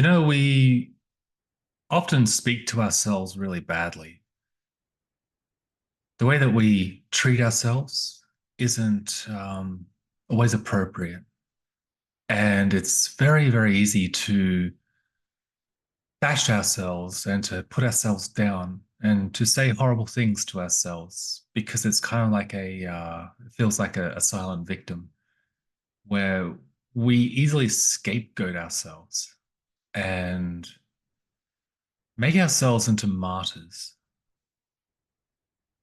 We often speak to ourselves really badly. The way that we treat ourselves isn't always appropriate. And it's very, very easy to bash ourselves and to put ourselves down and to say horrible things to ourselves because it's kind of like it feels like a silent victim where we easily scapegoat ourselves and make ourselves into martyrs.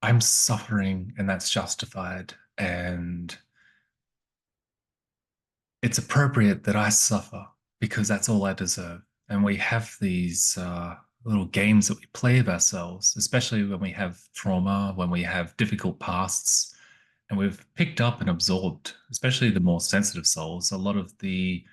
I'm suffering and that's justified. And it's appropriate that I suffer because that's all I deserve. And we have these little games that we play of ourselves, especially when we have trauma, when we have difficult pasts, and we've picked up and absorbed, especially the more sensitive souls, a lot of the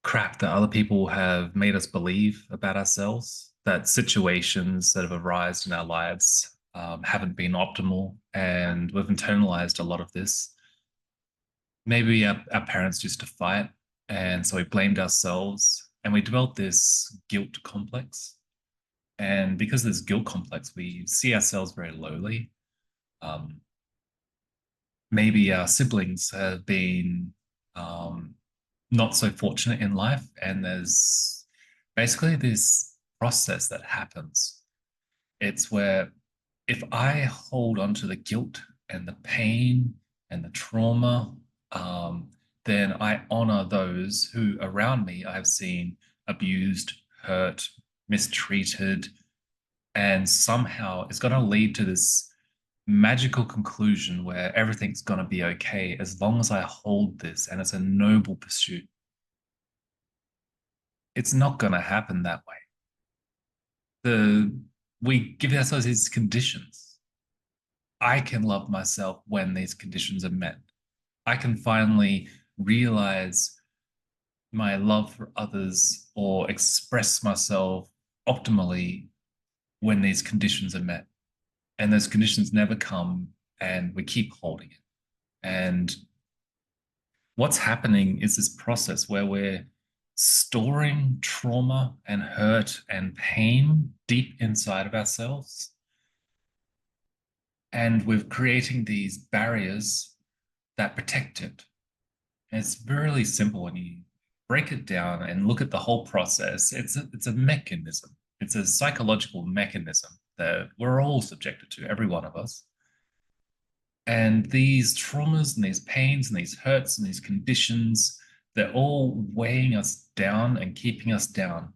crap that other people have made us believe about ourselves, that situations that have arisen in our lives haven't been optimal, and we've internalized a lot of this. Maybe our parents used to fight, and so we blamed ourselves, and we developed this guilt complex. And because of this guilt complex, we see ourselves very lowly. Um, Maybe our siblings have been um, not so fortunate in life, and there's basically this process that happens. It's where if I hold on to the guilt and the pain and the trauma, then I honor those who around me I have seen abused, hurt, mistreated, and somehow it's going to lead to this magical conclusion where everything's going to be okay as long as I hold this and it's a noble pursuit. It's not going to happen that way. The We give ourselves these conditions. I can love myself when these conditions are met. I can finally realize my love for others or express myself optimally when these conditions are met. And those conditions never come, and we keep holding it. And what's happening is this process where we're storing trauma and hurt and pain deep inside of ourselves. And we're creating these barriers that protect it. And it's really simple when you break it down and look at the whole process. It's a mechanism. It's a psychological mechanism that we're all subjected to, every one of us. And these traumas and these pains and these hurts and these conditions, they're all weighing us down and keeping us down.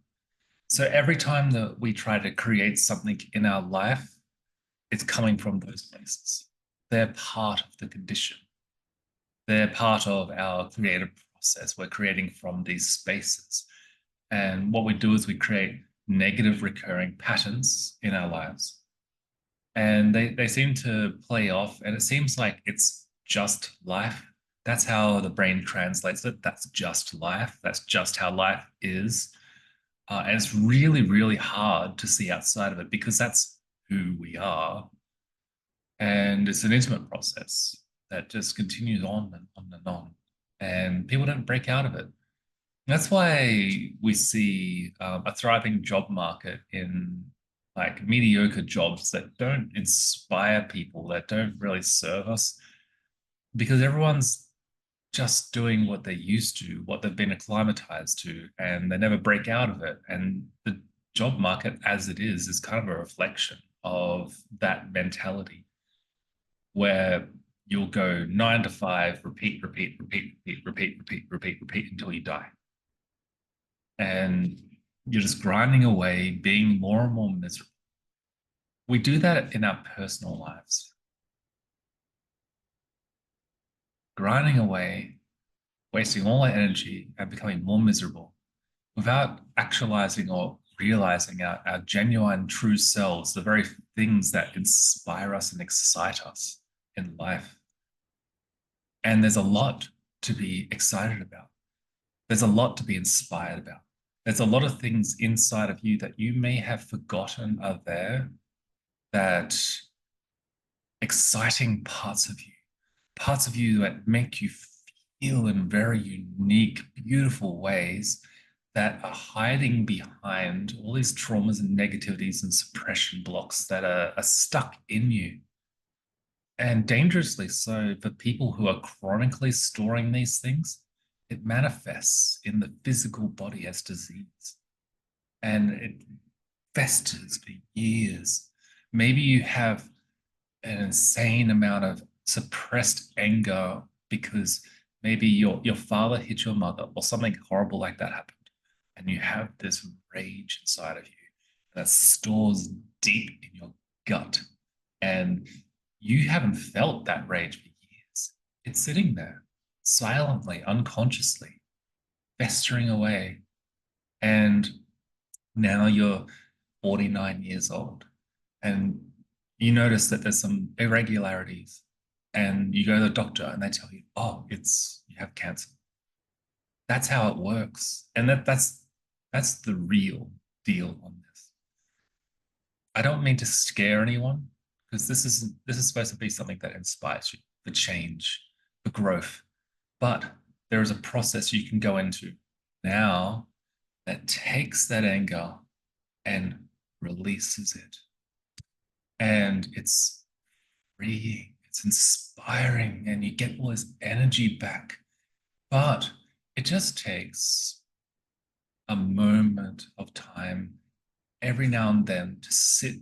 So every time that we try to create something in our life, it's coming from those places. They're part of the condition. They're part of our creative process. We're creating from these spaces. And what we do is we create negative recurring patterns in our lives. And they seem to play off, and it seems like it's just life. That's how the brain translates it. That's just life. That's just how life is. And it's really, really hard to see outside of it because that's who we are. And it's an intimate process that just continues on and on and on. And people don't break out of it. That's why we see a thriving job market in like mediocre jobs that don't inspire people, that don't really serve us, because everyone's just doing what they used to, what they've been acclimatized to, and they never break out of it. And the job market, as it is kind of a reflection of that mentality where you'll go 9 to 5, repeat, repeat, repeat, repeat, repeat, repeat, repeat, repeat until you die. And you're just grinding away, being more and more miserable. We do that in our personal lives, grinding away, wasting all our energy and becoming more miserable without actualizing or realizing our genuine true selves, the very things that inspire us and excite us in life. And there's a lot to be excited about. There's a lot to be inspired about. There's a lot of things inside of you that you may have forgotten are there, that exciting parts of you that make you feel in very unique, beautiful ways that are hiding behind all these traumas and negativities and suppression blocks that are stuck in you. And dangerously so for people who are chronically storing these things, it manifests in the physical body as disease and it festers for years. Maybe you have an insane amount of suppressed anger because maybe your father hit your mother or something horrible like that happened. And you have this rage inside of you that stores deep in your gut. And you haven't felt that rage for years. It's sitting there silently, unconsciously, festering away. And now you're 49 years old and you notice that there's some irregularities and you go to the doctor and they tell you, oh, you have cancer. That's how it works. And that's the real deal on this. I don't mean to scare anyone because this is supposed to be something that inspires you for change, for growth. But there is a process you can go into now that takes that anger and releases it. And it's freeing, it's inspiring, and you get all this energy back. But it just takes a moment of time every now and then to sit,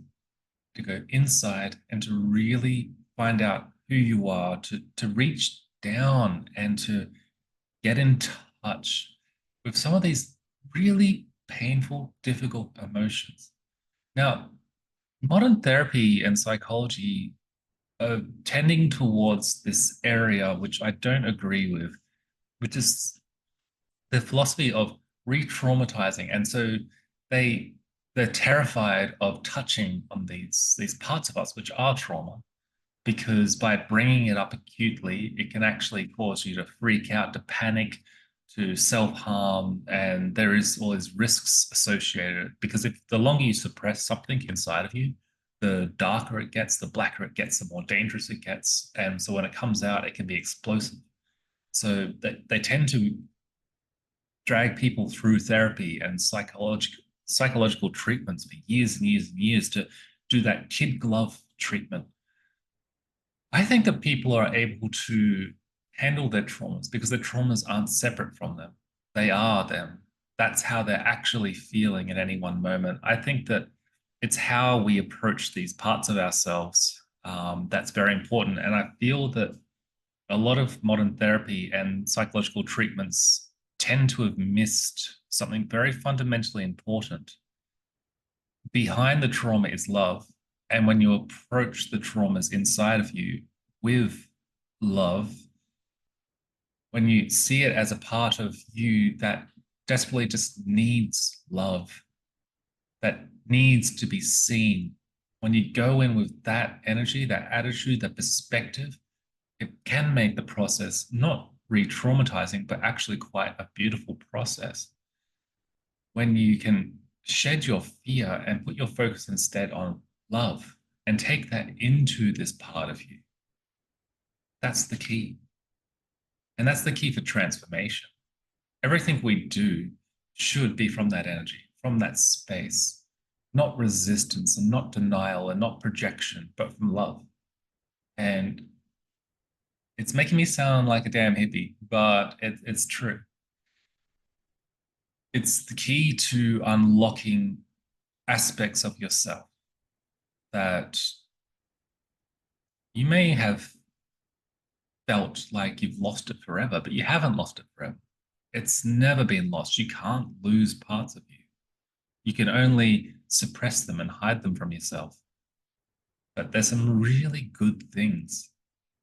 to go inside and to really find out who you are, to reach down and to get in touch with some of these really painful, difficult emotions. Now, modern therapy and psychology are tending towards this area, which I don't agree with, which is the philosophy of re-traumatizing. And so they they're terrified of touching on these parts of us which are trauma, because by bringing it up acutely, it can actually cause you to freak out, to panic, to self-harm, and there is all these risks associated. Because if the longer you suppress something inside of you, the darker it gets, the blacker it gets, the more dangerous it gets. And so when it comes out, it can be explosive. So they tend to drag people through therapy and psychological treatments for years and years and years to do that kid glove treatment. I think that people are able to handle their traumas because their traumas aren't separate from them. They are them. That's how they're actually feeling at any one moment. I think that it's how we approach these parts of ourselves that's very important. And I feel that a lot of modern therapy and psychological treatments tend to have missed something very fundamentally important. Behind the trauma is love. And when you approach the traumas inside of you with love, when you see it as a part of you that desperately just needs love, that needs to be seen, when you go in with that energy, that attitude, that perspective, it can make the process not re-traumatizing, but actually quite a beautiful process. When you can shed your fear and put your focus instead on love and take that into this part of you. That's the key. And that's the key for transformation. Everything we do should be from that energy, from that space, not resistance and not denial and not projection, but from love. And it's making me sound like a damn hippie, but it's true. It's the key to unlocking aspects of yourself that you may have felt like you've lost it forever, but you haven't lost it forever. It's never been lost. You can't lose parts of you. You can only suppress them and hide them from yourself. But there's some really good things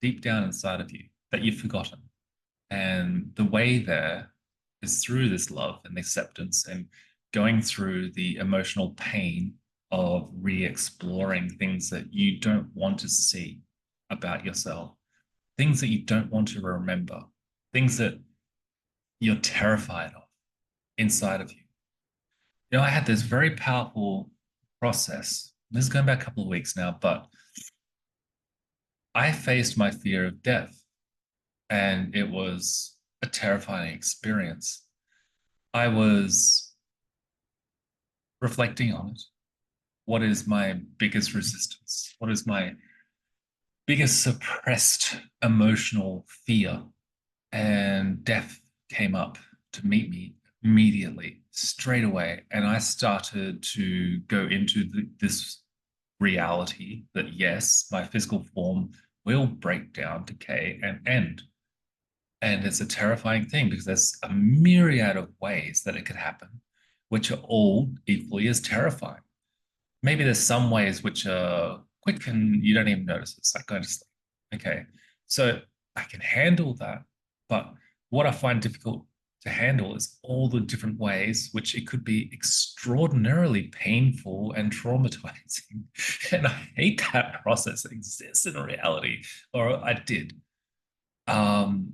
deep down inside of you that you've forgotten. And the way there is through this love and acceptance and going through the emotional pain of re-exploring things that you don't want to see about yourself, things that you don't want to remember, things that you're terrified of inside of you. You know, I had this very powerful process. This is going back a couple of weeks now, but I faced my fear of death, and it was a terrifying experience. I was reflecting on it. What is my biggest resistance? What is my biggest suppressed emotional fear? And death came up to meet me immediately, straight away. And I started to go into this reality that yes, my physical form will break down, decay, and end. And it's a terrifying thing because there's a myriad of ways that it could happen, which are all equally as terrifying. Maybe there's some ways which are quick and you don't even notice. It's like going to sleep. Okay. So I can handle that. But what I find difficult to handle is all the different ways which it could be extraordinarily painful and traumatizing. And I hate that process exists in reality, or I did. Um,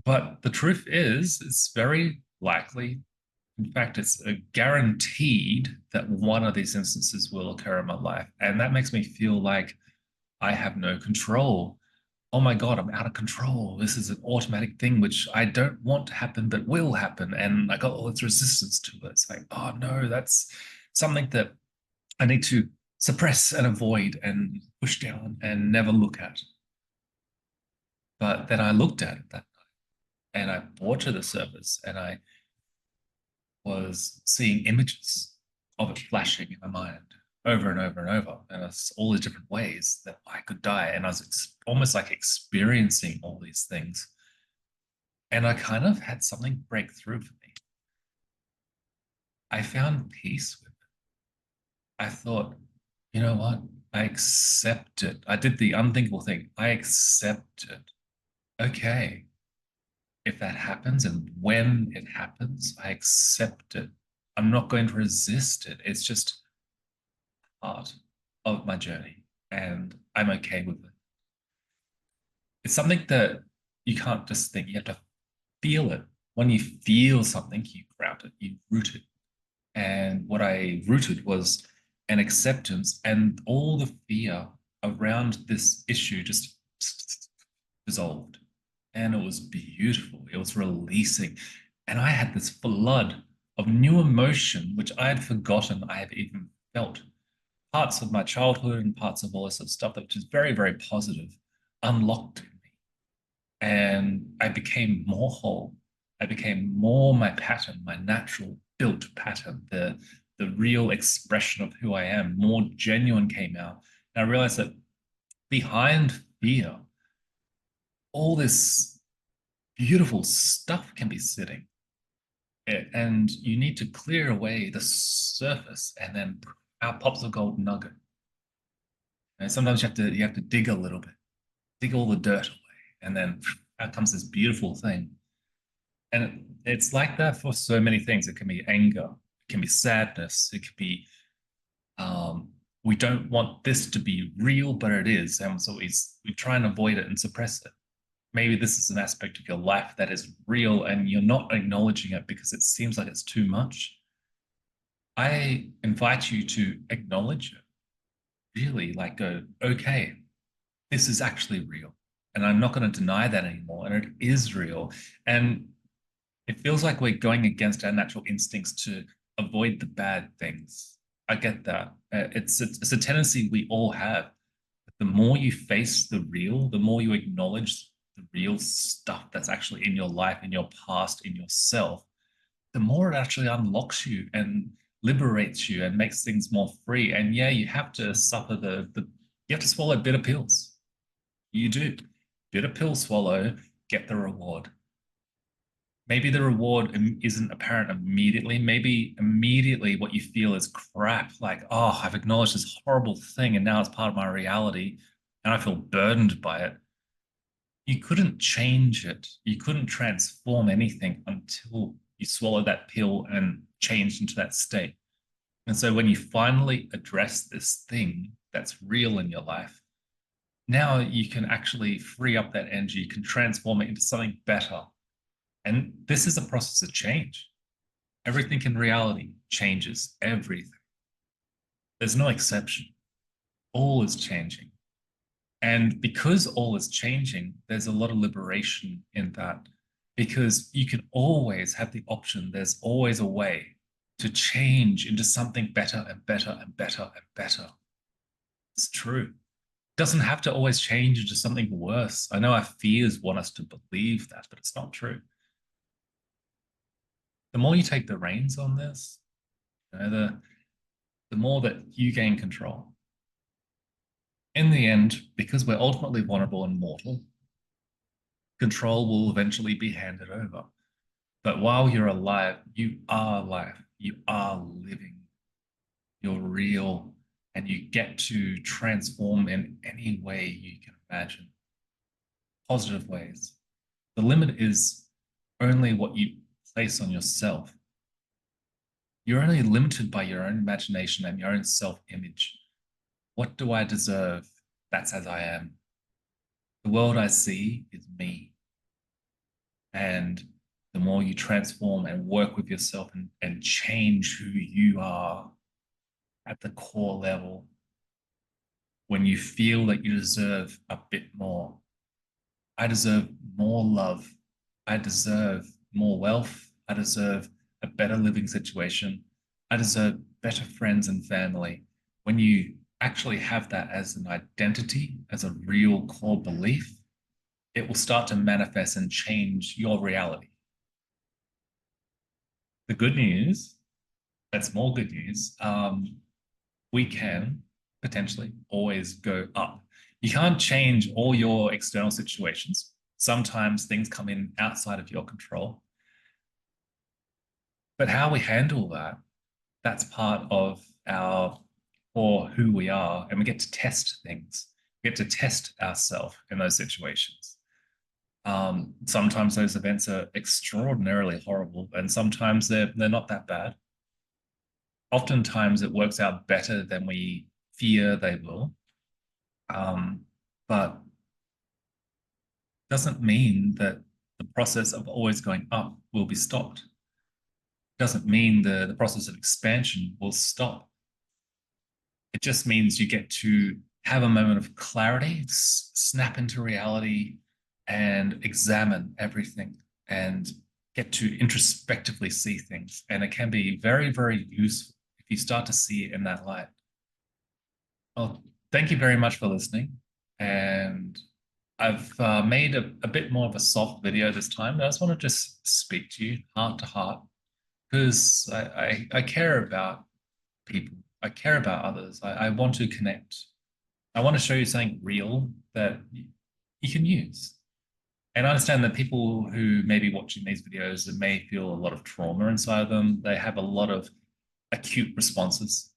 but the truth is, it's very likely, in fact, it's guaranteed that one of these instances will occur in my life. And that makes me feel like I have no control. Oh my God, I'm out of control. This is an automatic thing which I don't want to happen, but will happen. And I got all this resistance to it. It's like, oh no, that's something that I need to suppress and avoid and push down and never look at. But then I looked at it that night and I brought to the surface and I was seeing images of it flashing in my mind over and over and over. And it's all the different ways that I could die. And I was almost like experiencing all these things. And I kind of had something break through for me. I found peace with it. I thought, you know what? I accept it. I did the unthinkable thing. I accept it. Okay. If that happens and when it happens, I accept it. I'm not going to resist it. It's just part of my journey and I'm okay with it. It's something that you can't just think, you have to feel it. When you feel something, you ground it, you root it. And what I rooted was an acceptance, and all the fear around this issue just dissolved. And it was beautiful. It was releasing. And I had this flood of new emotion, which I had forgotten I had even felt. Parts of my childhood and parts of all this sort of stuff that was very, very positive unlocked in me. And I became more whole. I became more my pattern, my natural built pattern, the real expression of who I am, more genuine came out. And I realized that behind fear, all this beautiful stuff can be sitting. And you need to clear away the surface and then out pops a gold nugget. And sometimes you have to dig a little bit, dig all the dirt away, and then out comes this beautiful thing. And it's like that for so many things. It can be anger, it can be sadness, it can be um, we don't want this to be real, but it is, and so we try and avoid it and suppress it. Maybe this is an aspect of your life that is real, and you're not acknowledging it because it seems like it's too much. I invite you to acknowledge it. Really, like go, okay, this is actually real. And I'm not going to deny that anymore. And it is real. And it feels like we're going against our natural instincts to avoid the bad things. I get that. It's a tendency we all have. But the more you face the real, the more you acknowledge the real stuff that's actually in your life, in your past, in yourself, the more it actually unlocks you and liberates you and makes things more free. And yeah, you have to suffer the you have to swallow bitter pills. You do. Bitter pill swallow, get the reward. Maybe the reward isn't apparent immediately. Maybe immediately what you feel is crap, like, oh, I've acknowledged this horrible thing and now it's part of my reality and I feel burdened by it. You couldn't change it. You couldn't transform anything until you swallow that pill and change into that state. And so when you finally address this thing that's real in your life, now you can actually free up that energy, you can transform it into something better. And this is a process of change. Everything in reality changes everything. There's no exception. All is changing. And because all is changing, there's a lot of liberation in that because you can always have the option. There's always a way to change into something better and better and better and better. It's true. It doesn't have to always change into something worse. I know our fears want us to believe that, but it's not true. The more you take the reins on this, the more that you gain control. In the end, because we're ultimately vulnerable and mortal, control will eventually be handed over. But while you're alive, you are alive. You are living. You're real. And you get to transform in any way you can imagine. Positive ways. The limit is only what you place on yourself. You're only limited by your own imagination and your own self-image. What do I deserve? That's as I am. The world I see is me. And the more you transform and work with yourself and change who you are at the core level, when you feel that you deserve a bit more, I deserve more love. I deserve more wealth. I deserve a better living situation. I deserve better friends and family. When you actually have that as an identity, as a real core belief, it will start to manifest and change your reality. The good news, that's more good news, we can potentially always go up. You can't change all your external situations. Sometimes things come in outside of your control. But how we handle that, that's part of our or who we are. And we get to test things. We get to test ourselves in those situations. Sometimes those events are extraordinarily horrible, and sometimes they're not that bad. Oftentimes it works out better than we fear they will. But doesn't mean that the process of always going up will be stopped. Doesn't mean the process of expansion will stop. It just means you get to have a moment of clarity, snap into reality, and examine everything and get to introspectively see things. And it can be very, very useful if you start to see it in that light. Well, thank you very much for listening. And I've made a bit more of a soft video this time. I just want to just speak to you heart to heart because I care about people. I care about others. I want to connect. I want to show you something real that you can use. And I understand that people who may be watching these videos that may feel a lot of trauma inside of them, they have a lot of acute responses,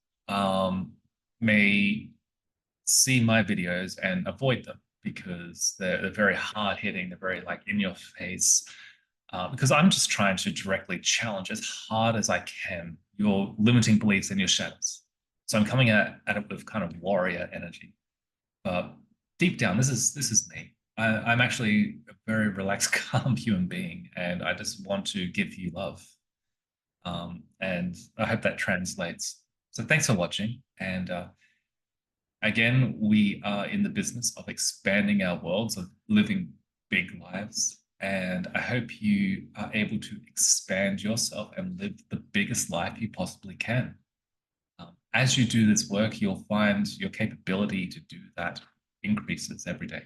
may see my videos and avoid them because they're very hard hitting, they're very like in your face. Because I'm just trying to directly challenge as hard as I can your limiting beliefs and your shadows. So I'm coming at it with kind of warrior energy. But deep down, this is me. I'm actually a very relaxed, calm human being, and I just want to give you love. And I hope that translates. So thanks for watching. And again, we are in the business of expanding our worlds, of living big lives. And I hope you are able to expand yourself and live the biggest life you possibly can. As you do this work, you'll find your capability to do that increases every day.